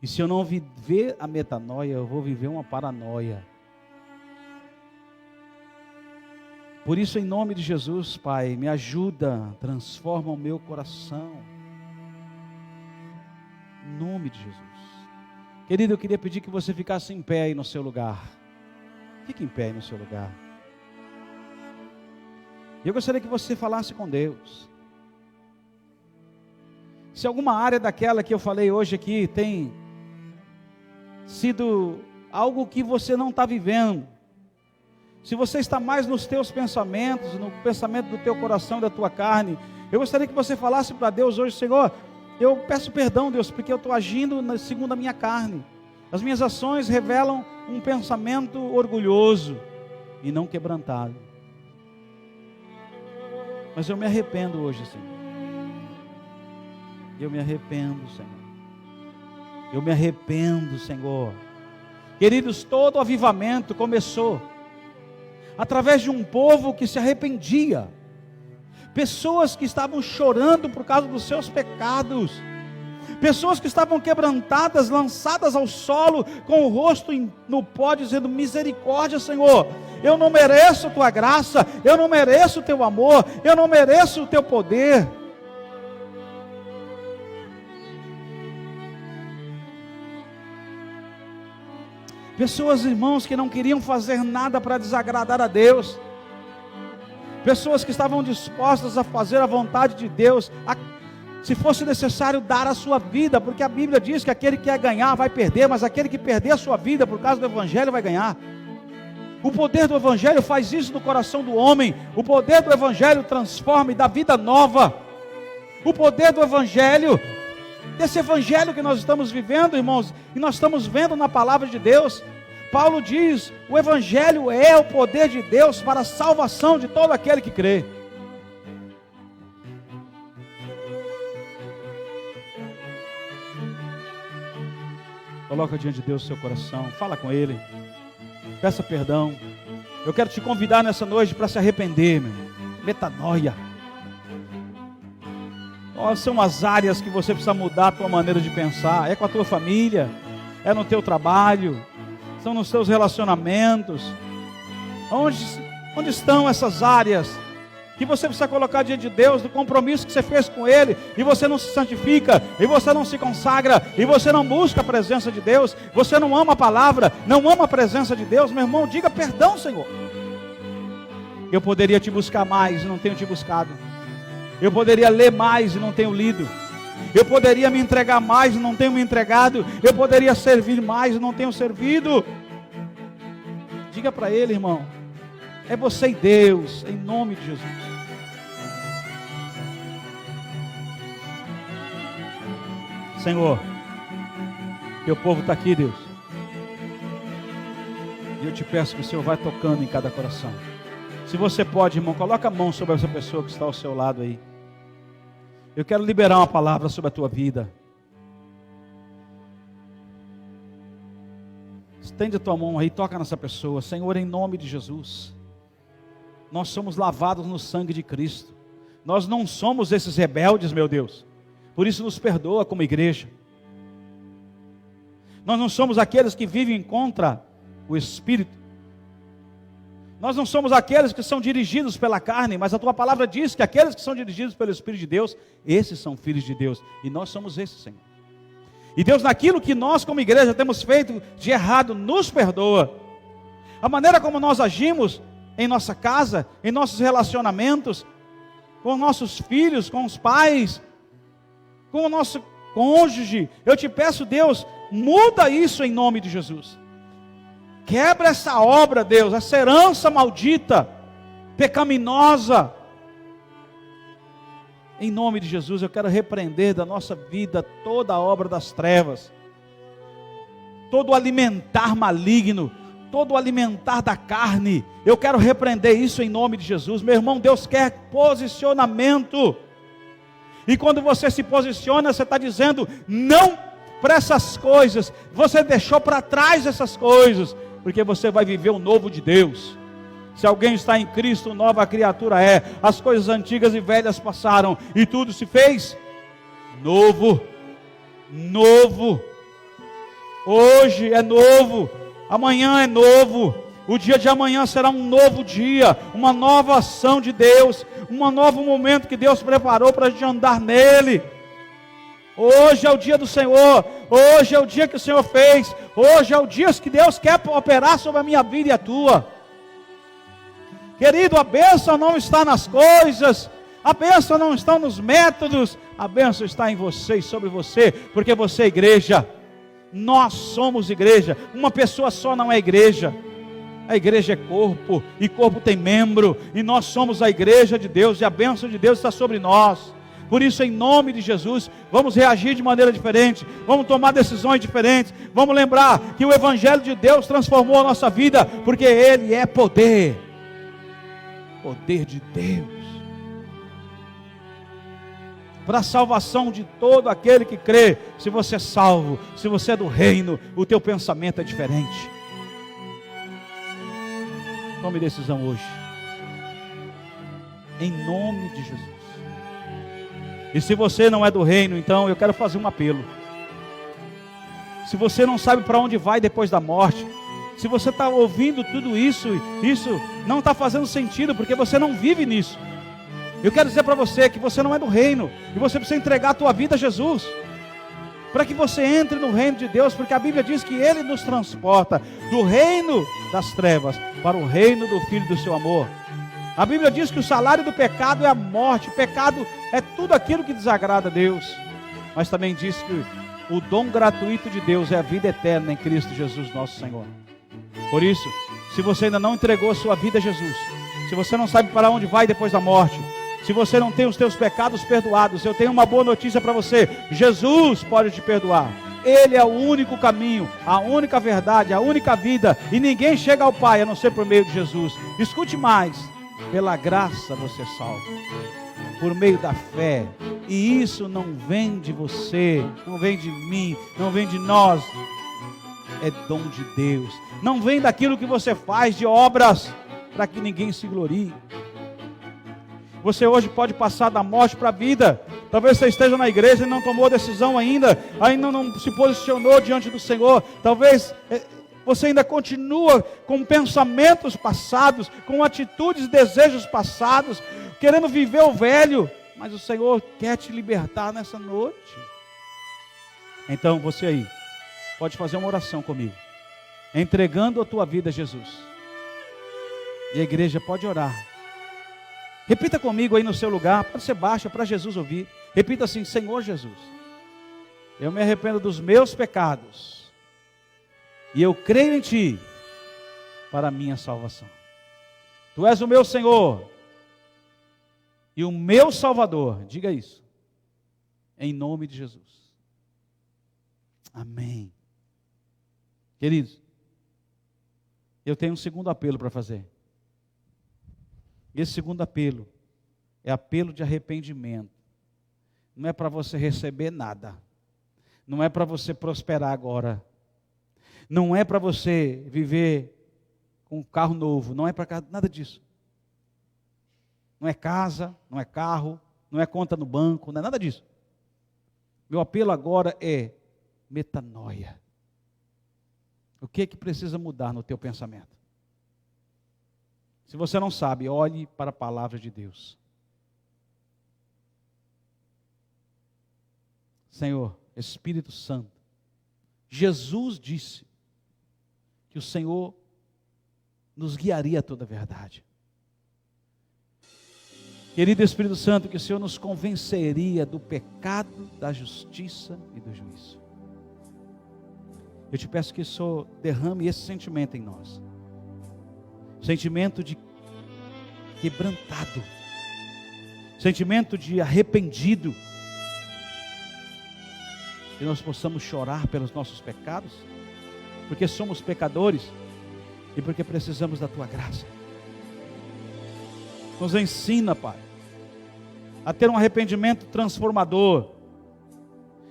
Speaker 1: E se eu não viver a metanoia, eu vou viver uma paranoia. Por isso, em nome de Jesus, Pai, me ajuda, transforma o meu coração. Em nome de Jesus. Querido, eu queria pedir que você ficasse em pé aí no seu lugar. Fique em pé aí no seu lugar. E eu gostaria que você falasse com Deus. Se alguma área daquela que eu falei hoje aqui tem sido algo que você não está vivendo, se você está mais nos teus pensamentos, no pensamento do teu coração, da tua carne, eu gostaria que você falasse para Deus hoje: Senhor, eu peço perdão, Deus, porque eu estou agindo segundo a minha carne. As minhas ações revelam um pensamento orgulhoso e não quebrantado. Mas eu me arrependo hoje, Senhor. Eu me arrependo, Senhor. Eu me arrependo, Senhor. Queridos, todo o avivamento começou através de um povo que se arrependia. Pessoas que estavam chorando por causa dos seus pecados. Pessoas que estavam quebrantadas, lançadas ao solo, com o rosto no pó, dizendo: misericórdia, Senhor, eu não mereço a tua graça, eu não mereço o teu amor, eu não mereço o teu poder. Pessoas, irmãos, que não queriam fazer nada para desagradar a Deus. Pessoas que estavam dispostas a fazer a vontade de Deus, se fosse necessário dar a sua vida, porque a Bíblia diz que aquele que quer ganhar vai perder, mas aquele que perder a sua vida por causa do Evangelho vai ganhar. O poder do Evangelho faz isso no coração do homem. O poder do Evangelho transforma e dá vida nova. O poder do Evangelho, desse Evangelho que nós estamos vivendo, irmãos, e nós estamos vendo na palavra de Deus. Paulo diz: o Evangelho é o poder de Deus para a salvação de todo aquele que crê. Coloca diante de Deus o seu coração, fala com Ele, peça perdão. Eu quero te convidar nessa noite para se arrepender, meu. Metanoia. Quais são as áreas que você precisa mudar a tua maneira de pensar? É com a tua família? É no teu trabalho? São nos teus relacionamentos? Onde estão essas áreas que você precisa colocar diante de Deus, do compromisso que você fez com Ele, e você não se santifica, e você não se consagra, e você não busca a presença de Deus, você não ama a palavra, não ama a presença de Deus? Meu irmão, diga perdão, Senhor. Eu poderia te buscar mais e não tenho te buscado. Eu poderia ler mais e não tenho lido. Eu poderia me entregar mais e não tenho me entregado. Eu poderia servir mais e não tenho servido. Diga para Ele, irmão. É você e Deus, em nome de Jesus. Senhor, teu povo está aqui, Deus. E eu te peço que o Senhor vai tocando em cada coração. Se você pode, irmão, coloca a mão sobre essa pessoa que está ao seu lado aí. Eu quero liberar uma palavra sobre a tua vida. Estende a tua mão aí, toca nessa pessoa. Senhor, em nome de Jesus. Nós somos lavados no sangue de Cristo. Nós não somos esses rebeldes, meu Deus. Por isso nos perdoa como igreja. Nós não somos aqueles que vivem contra o Espírito. Nós não somos aqueles que são dirigidos pela carne, mas a tua palavra diz que aqueles que são dirigidos pelo Espírito de Deus, esses são filhos de Deus. E nós somos esses, Senhor. E Deus, naquilo que nós como igreja temos feito de errado, nos perdoa. A maneira como nós agimos em nossa casa, em nossos relacionamentos, com nossos filhos, com os pais, com o nosso cônjuge, eu te peço, Deus, muda isso em nome de Jesus. Quebra essa obra, Deus, essa herança maldita, pecaminosa. Em nome de Jesus, eu quero repreender da nossa vida toda a obra das trevas, todo o alimentar maligno, todo o alimentar da carne. Eu quero repreender isso em nome de Jesus. Meu irmão, Deus quer posicionamento. E quando você se posiciona, você está dizendo não para essas coisas. Você deixou para trás essas coisas, porque você vai viver o novo de Deus. Se alguém está em Cristo, nova criatura é. As coisas antigas e velhas passaram, e tudo se fez novo. Novo. Hoje é novo, amanhã é novo. O dia de amanhã será um novo dia, uma nova ação de Deus, um novo momento que Deus preparou para a gente andar nele. Hoje é o dia do Senhor, hoje é o dia que o Senhor fez, hoje é o dia que Deus quer operar sobre a minha vida e a tua. Querido, a bênção não está nas coisas, a bênção não está nos métodos, a bênção está em você e sobre você, porque você é igreja. Nós somos igreja. Uma pessoa só não é igreja. A igreja é corpo, e corpo tem membro, e nós somos a igreja de Deus, e a bênção de Deus está sobre nós. Por isso, em nome de Jesus, vamos reagir de maneira diferente, vamos tomar decisões diferentes, vamos lembrar que o Evangelho de Deus transformou a nossa vida, porque Ele é poder, poder de Deus, para a salvação de todo aquele que crê. Se você é salvo, se você é do reino, o teu pensamento é diferente. Tome decisão hoje, em nome de Jesus. E se você não é do reino, então eu quero fazer um apelo. Se você não sabe para onde vai depois da morte, se você está ouvindo tudo isso, isso não está fazendo sentido, porque você não vive nisso. Eu quero dizer para você que você não é do reino, e você precisa entregar a tua vida a Jesus, para que você entre no reino de Deus, porque a Bíblia diz que Ele nos transporta do reino das trevas para o reino do Filho do seu amor. A Bíblia diz que o salário do pecado é a morte. O pecado é tudo aquilo que desagrada a Deus, mas também diz que o dom gratuito de Deus é a vida eterna em Cristo Jesus nosso Senhor. Por isso, se você ainda não entregou a sua vida a Jesus, se você não sabe para onde vai depois da morte, se você não tem os teus pecados perdoados, eu tenho uma boa notícia para você: Jesus pode te perdoar. Ele é o único caminho, a única verdade, a única vida, e ninguém chega ao Pai a não ser por meio de Jesus. Escute mais: pela graça você é salvo, por meio da fé, e isso não vem de você, não vem de mim, não vem de nós, é dom de Deus. Não vem daquilo que você faz de obras, para que ninguém se glorie. Você hoje pode passar da morte para a vida, Talvez você esteja na igreja e não tomou decisão ainda não se posicionou diante do Senhor. Talvez você ainda continua com pensamentos passados, com atitudes e desejos passados, querendo viver o velho, mas o Senhor quer te libertar nessa noite. Então você aí, pode fazer uma oração comigo, entregando a tua vida a Jesus. E a igreja pode orar. Repita comigo aí no seu lugar, pode ser baixo para Jesus ouvir. Repita assim: Senhor Jesus, eu me arrependo dos meus pecados e eu creio em Ti para a minha salvação. Tu és o meu Senhor e o meu Salvador. Diga isso, em nome de Jesus. Amém. Queridos, eu tenho um segundo apelo para fazer. Esse segundo apelo é apelo de arrependimento. Não é para você receber nada. Não é para você prosperar agora. Não é para você viver com um carro novo. Não é para nada disso. Não é casa, não é carro, não é conta no banco, não é nada disso. Meu apelo agora é metanoia. O que é que precisa mudar no teu pensamento? Se você não sabe, olhe para a palavra de Deus. Senhor, Espírito Santo, Jesus disse que o Senhor nos guiaria a toda a verdade. Querido Espírito Santo, que o Senhor nos convenceria do pecado, da justiça e do juízo. Eu te peço que o Senhor derrame esse sentimento em nós. Sentimento de quebrantado. Sentimento de arrependido. Que nós possamos chorar pelos nossos pecados, porque somos pecadores e porque precisamos da Tua graça. Nos ensina, Pai, a ter um arrependimento transformador.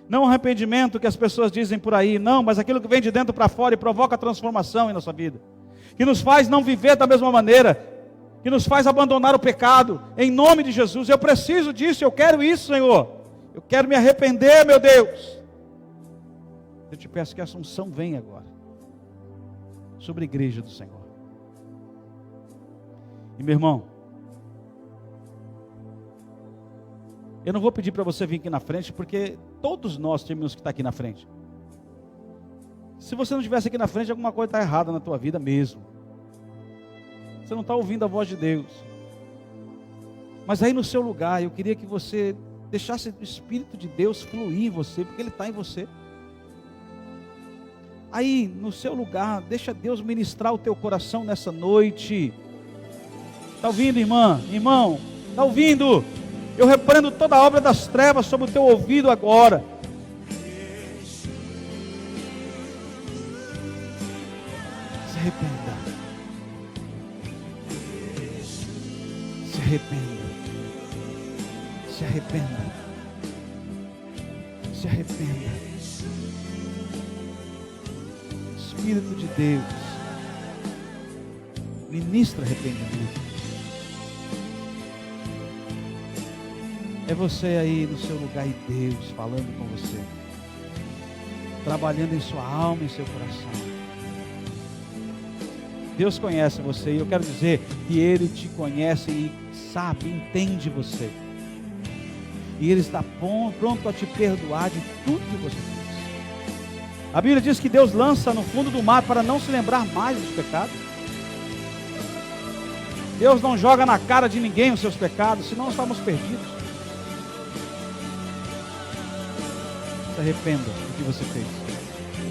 Speaker 1: Não um arrependimento que as pessoas dizem por aí, não, mas aquilo que vem de dentro para fora e provoca transformação em nossa vida. Que nos faz não viver da mesma maneira, que nos faz abandonar o pecado, em nome de Jesus. Eu preciso disso, eu quero isso, Senhor. Eu quero me arrepender, meu Deus. Eu te peço que essa unção venha agora sobre a igreja do Senhor. E meu irmão, eu não vou pedir para você vir aqui na frente, porque todos nós temos que estar aqui na frente. Se você não estivesse aqui na frente, alguma coisa está errada na tua vida mesmo. Você não está ouvindo a voz de Deus. Mas aí no seu lugar, eu queria que você deixasse o Espírito de Deus fluir em você, porque Ele está em você. Aí no seu lugar, deixa Deus ministrar o teu coração nessa noite. Está ouvindo, irmã? Irmão, está ouvindo? Eu repreendo toda a obra das trevas sobre o teu ouvido agora. Se arrependa. Se arrependa. Se arrependa. Se arrependa. Espírito de Deus, ministra arrependimento. É você aí no seu lugar e Deus falando com você, trabalhando em sua alma e em seu coração. Deus conhece você e eu quero dizer que Ele te conhece e sabe, entende você. E Ele está pronto a te perdoar de tudo que você fez. A Bíblia diz que Deus lança no fundo do mar para não se lembrar mais dos pecados. Deus não joga na cara de ninguém os seus pecados, senão estamos perdidos. Se arrependa do que você fez.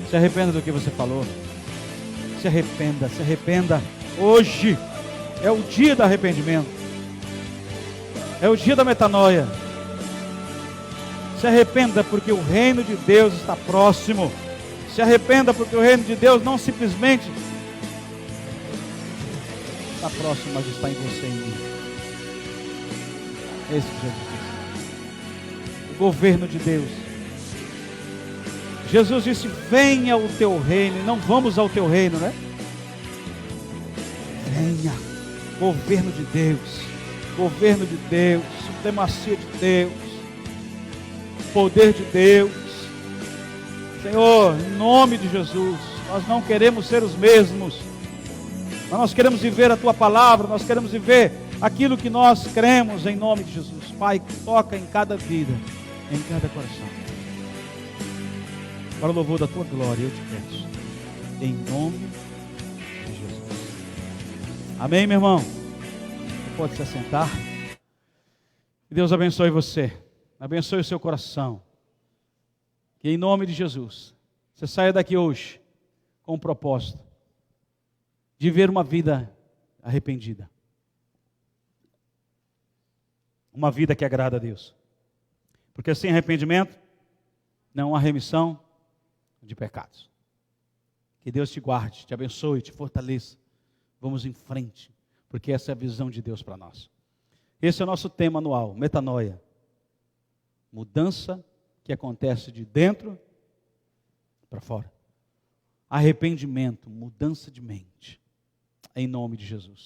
Speaker 1: Se arrependa do que você falou. Se arrependa, se arrependa. Hoje é o dia do arrependimento. É o dia da metanoia. Se arrependa porque o reino de Deus está próximo. Se arrependa porque o reino de Deus não simplesmente está próximo, mas está em você e em mim. Esse que Jesus disse. O governo de Deus. Jesus disse: venha o teu reino. E não vamos ao teu reino, né? Venha. Governo de Deus. Governo de Deus. Supremacia de Deus. poder de Deus. Senhor, em nome de Jesus, nós não queremos ser os mesmos, mas nós queremos viver a Tua palavra, nós queremos viver aquilo que nós cremos em nome de Jesus. Pai, toca em cada vida, em cada coração. Para o louvor da Tua glória, eu te peço, em nome de Jesus. Amém, meu irmão? Você pode se assentar. Que Deus abençoe você, abençoe o seu coração. Que em nome de Jesus, você saia daqui hoje com o propósito de ver uma vida arrependida. Uma vida que agrada a Deus. Porque sem arrependimento, não há remissão de pecados. Que Deus te guarde, te abençoe, te fortaleça. Vamos em frente, porque essa é a visão de Deus para nós. Esse é o nosso tema anual, metanoia. Mudança que acontece de dentro para fora. Arrependimento, mudança de mente. Em nome de Jesus.